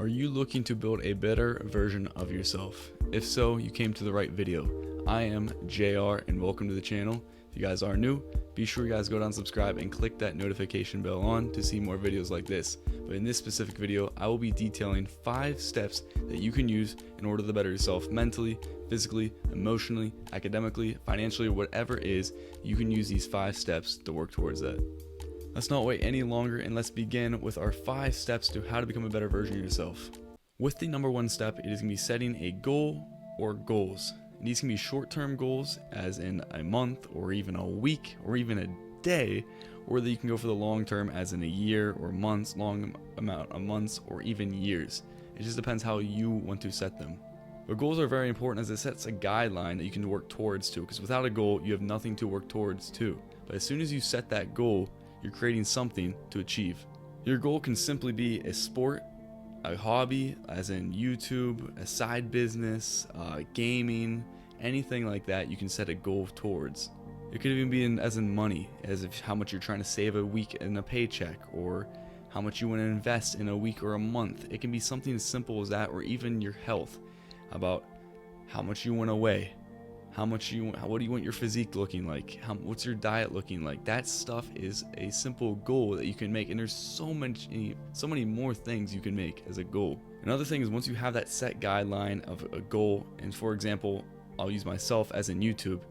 Are you looking to build a better version of yourself? If so, you came to the right video. I am JR and welcome to the channel. If you guys are new, be sure you guys go down and subscribe and click that notification bell on to see more videos like this. But in this specific video, I will be detailing 5 steps that you can use in order to better yourself mentally, physically, emotionally, academically, financially, or whatever it is. You can use these 5 steps to work towards that. Let's not wait any longer and let's begin with our 5 steps to how to become a better version of yourself. With the number 1 step, it is going to be setting a goal or goals. And these can be short-term goals, as in a month or even a week or even a day, or that you can go for the long term, as in a year or months, long amount of months or even years. It just depends how you want to set them. But goals are very important as it sets a guideline that you can work towards too, because without a goal, you have nothing to work towards too. But as soon as you set that goal, you're creating something to achieve. Your goal can simply be a sport, a hobby, as in YouTube, a side business, gaming, anything like that you can set a goal towards. It could even be as in money, as if how much you're trying to save a week in a paycheck, or how much you want to invest in a week or a month. It can be something as simple as that, or even your health, about how much you want to weigh, what do you want your physique looking like, what's your diet looking like. That stuff is a simple goal that you can make, and there's so many more things you can make as a goal. Another thing is, once you have that set guideline of a goal, and for example, I'll use myself as in YouTube,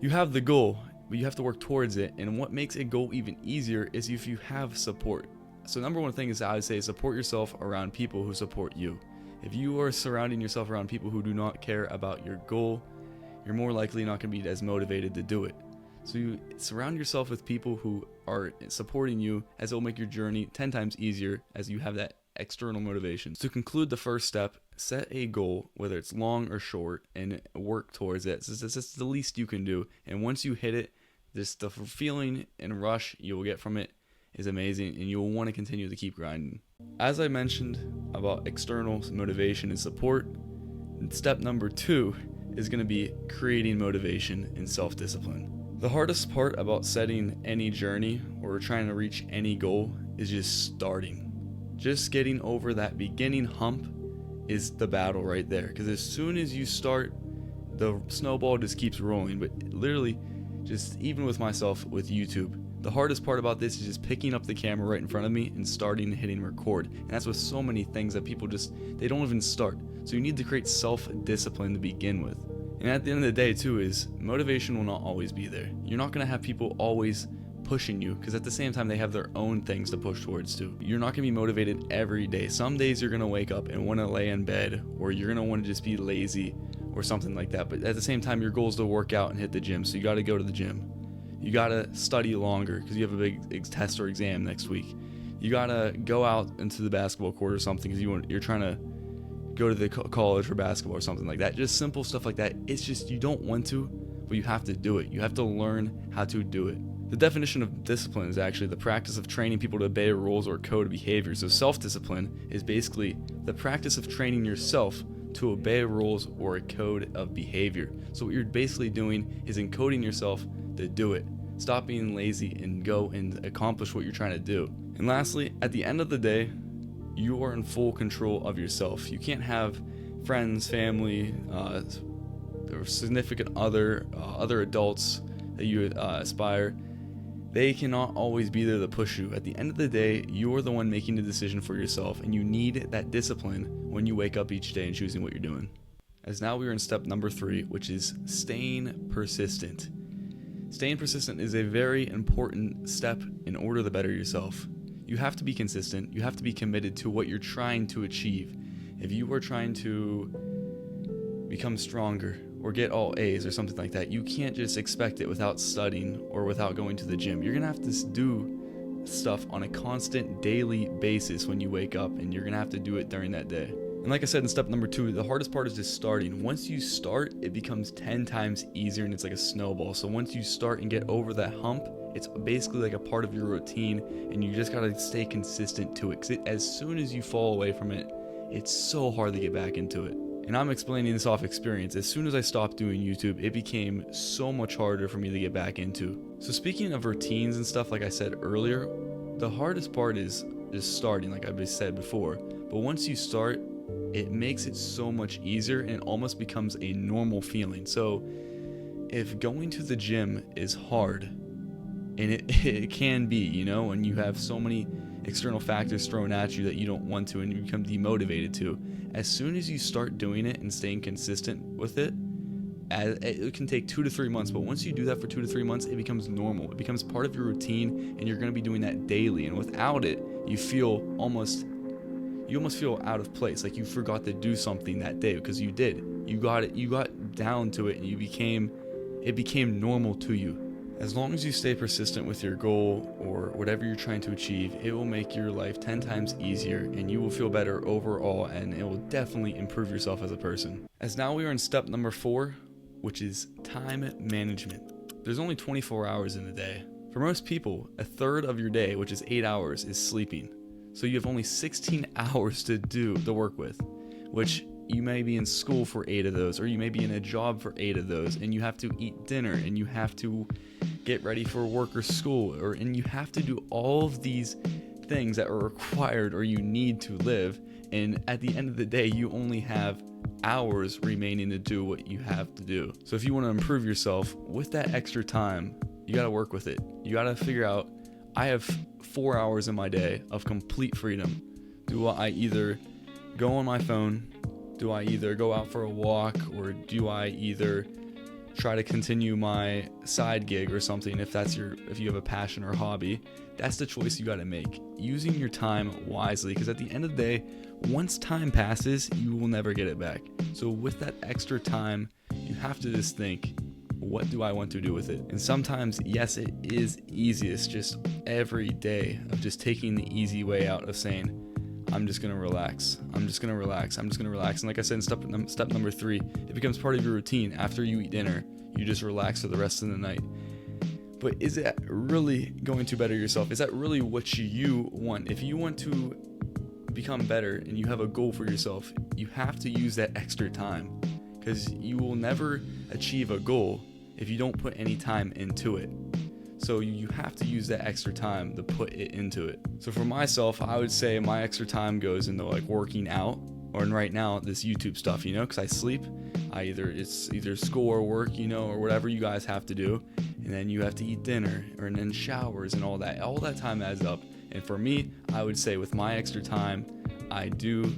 you have the goal, but you have to work towards it. And what makes a goal even easier is if you have support. So number 1 thing is, I would say, support yourself around people who support you. If you are surrounding yourself around people who do not care about your goal, you're more likely not going to be as motivated to do it. So you surround yourself with people who are supporting you, as it will make your journey 10 times easier as you have that external motivation. To conclude the first step, set a goal, whether it's long or short, and work towards it. It's the least you can do. And once you hit it, the feeling and rush you will get from it is amazing, and you will want to continue to keep grinding. As I mentioned about external motivation and support, step number 2 is going to be creating motivation and self-discipline. The hardest part about setting any journey or trying to reach any goal is just starting. Just getting over that beginning hump is the battle right there, because as soon as you start, the snowball just keeps rolling. But literally, just even with myself with YouTube, the hardest part about this is just picking up the camera right in front of me and starting and hitting record. And that's with so many things that people they don't even start. So you need to create self-discipline to begin with. And at the end of the day too, is motivation will not always be there. You're not going to have people always pushing you, because at the same time they have their own things to push towards too. You're not going to be motivated every day. Some days you're going to wake up and want to lay in bed, or you're going to want to just be lazy or something like that. But at the same time, your goal is to work out and hit the gym. So you got to go to the gym. You got to study longer because you have a big test or exam next week. You got to go out into the basketball court or something because you're trying to go to the college for basketball or something like that. Just simple stuff like that. It's just, you don't want to, but you have to do it. You have to learn how to do it. The definition of discipline is actually the practice of training people to obey rules or code of behavior. So self-discipline is basically the practice of training yourself to obey rules or a code of behavior. So what you're basically doing is encoding yourself to do it. Stop being lazy and go and accomplish what you're trying to do. And lastly, at the end of the day, you are in full control of yourself. You can't have friends, family, or significant other adults that you aspire. They cannot always be there to push you. At the end of the day, you're the one making the decision for yourself, and you need that discipline when you wake up each day and choosing what you're doing. As now we are in step number 3, which is staying persistent. Staying persistent is a very important step in order to better yourself. You have to be consistent. You have to be committed to what you're trying to achieve. If you are trying to become stronger or get all A's or something like that, you can't just expect it without studying or without going to the gym. You're gonna have to do stuff on a constant daily basis when you wake up, and you're gonna have to do it during that day. And like I said in step number 2, the hardest part is just starting. Once you start, it becomes 10 times easier, and it's like a snowball. So once you start and get over that hump, it's basically like a part of your routine, and you just gotta stay consistent to it. Because as soon as you fall away from it, it's so hard to get back into it. And I'm explaining this off experience. As soon as I stopped doing YouTube, it became so much harder for me to get back into. So speaking of routines and stuff, like I said earlier, the hardest part is just starting, like I said before. But once you start, it makes it so much easier, and it almost becomes a normal feeling. So if going to the gym is hard, and it can be, you know, and you have so many external factors thrown at you that you don't want to, and you become demotivated to, as soon as you start doing it and staying consistent with it, it can take 2 to 3 months, but once you do that for 2 to 3 months, it becomes normal. It becomes part of your routine, and you're going to be doing that daily. And without it, you almost feel out of place, like you forgot to do something that day, because you did. You got down to it, and it became normal to you. As long as you stay persistent with your goal or whatever you're trying to achieve, it will make your life 10 times easier, and you will feel better overall, and it will definitely improve yourself as a person. As now we are in step number 4, which is time management. There's only 24 hours in a day. For most people, a third of your day, which is 8 hours, is sleeping. So you have only 16 hours to work with, which you may be in school for 8 of those, or you may be in a job for 8 of those, and you have to eat dinner, and you have to get ready for work or school, and you have to do all of these things that are required or you need to live. And at the end of the day, you only have hours remaining to do what you have to do. So if you want to improve yourself with that extra time, you got to work with it. You got to figure out, I have 4 hours in my day of complete freedom. Do I either go on my phone? Do I either go out for a walk? Or do I either try to continue my side gig or something, if you have a passion or hobby? That's the choice you got to make, using your time wisely, because at the end of the day, once time passes, you will never get it back. So with that extra time, you have to just think, what do I want to do with it? And sometimes, yes, it is easiest just every day of just taking the easy way out of saying, I'm just going to relax. I'm just going to relax. I'm just going to relax. And like I said in step number 3, it becomes part of your routine. After you eat dinner, you just relax for the rest of the night. But is that really going to better yourself? Is that really what you want? If you want to become better and you have a goal for yourself, you have to use that extra time, because you will never achieve a goal if you don't put any time into it. So you have to use that extra time to put it into it. So for myself, I would say my extra time goes into like working out, or right now this YouTube stuff, you know, because I sleep. It's either school or work, you know, or whatever you guys have to do, and then you have to eat dinner, and then showers and all that. All that time adds up. And for me, I would say with my extra time, I do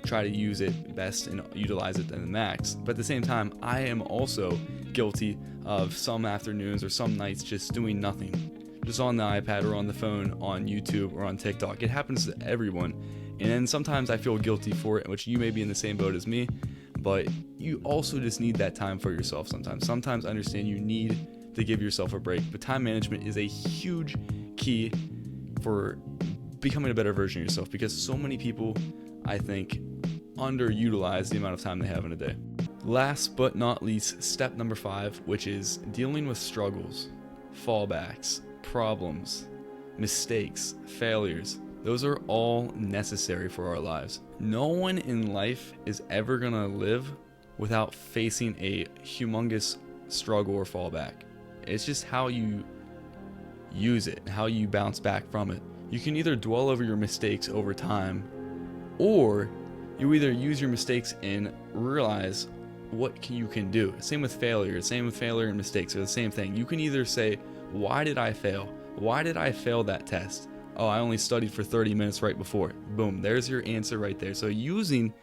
try to use it best and utilize it to the max. But at the same time, I am also guilty of some afternoons or some nights just doing nothing, just on the iPad or on the phone, on YouTube or on TikTok. It happens to everyone. And then sometimes I feel guilty for it, which you may be in the same boat as me, but you also just need that time for yourself sometimes. Sometimes I understand you need to give yourself a break, but time management is a huge key for becoming a better version of yourself, because so many people, I think, underutilize the amount of time they have in a day. Last but not least, step number 5, which is dealing with struggles, fallbacks, problems, mistakes, failures. Those are all necessary for our lives. No one in life is ever gonna live without facing a humongous struggle or fallback. It's just how you use it, how you bounce back from it. You can either dwell over your mistakes over time, or you either use your mistakes and realize what you can do. Same with failure and mistakes are the same thing. You can either say, why did I fail? Why did I fail that test? Oh, I only studied for 30 minutes right before. Boom, there's your answer right there. So using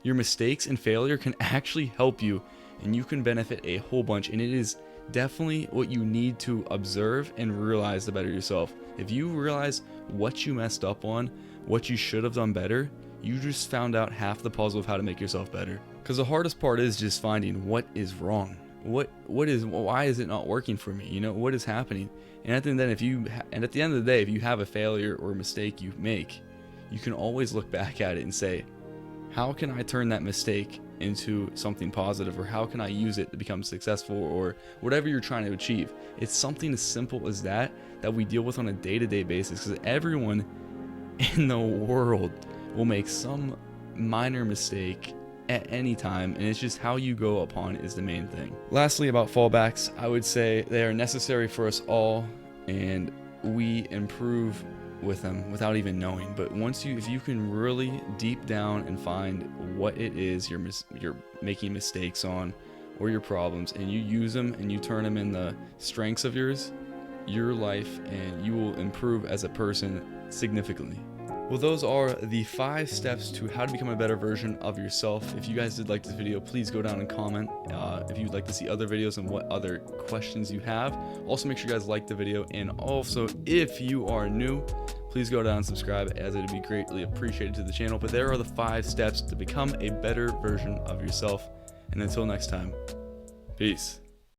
your mistakes and failure can actually help you, and you can benefit a whole bunch. And it is definitely what you need to observe and realize to better yourself. If you realize what you messed up on, what you should have done better, you just found out half the puzzle of how to make yourself better. Because the hardest part is just finding what is wrong. Why is it not working for me? You know, what is happening? And at the end of the day, if you have a failure or a mistake you make, you can always look back at it and say, how can I turn that mistake into something positive, or how can I use it to become successful, or whatever you're trying to achieve? It's something as simple as that we deal with on a day-to-day basis, because everyone in the world will make some minor mistake at any time, and it's just how you go upon it is the main thing. Lastly, about fallbacks, I would say they are necessary for us all, and we improve with them without even knowing. But if you can really deep down and find what it is you're making mistakes on, or your problems, and you use them and you turn them in the strengths of your life, and you will improve as a person significantly. Well, those are the 5 steps to how to become a better version of yourself. If you guys did like this video, please go down and comment if you'd like to see other videos and what other questions you have. Also, make sure you guys like the video, and also if you are new, please go down and subscribe, as it would be greatly appreciated to the channel. But there are the 5 steps to become a better version of yourself. And until next time, peace.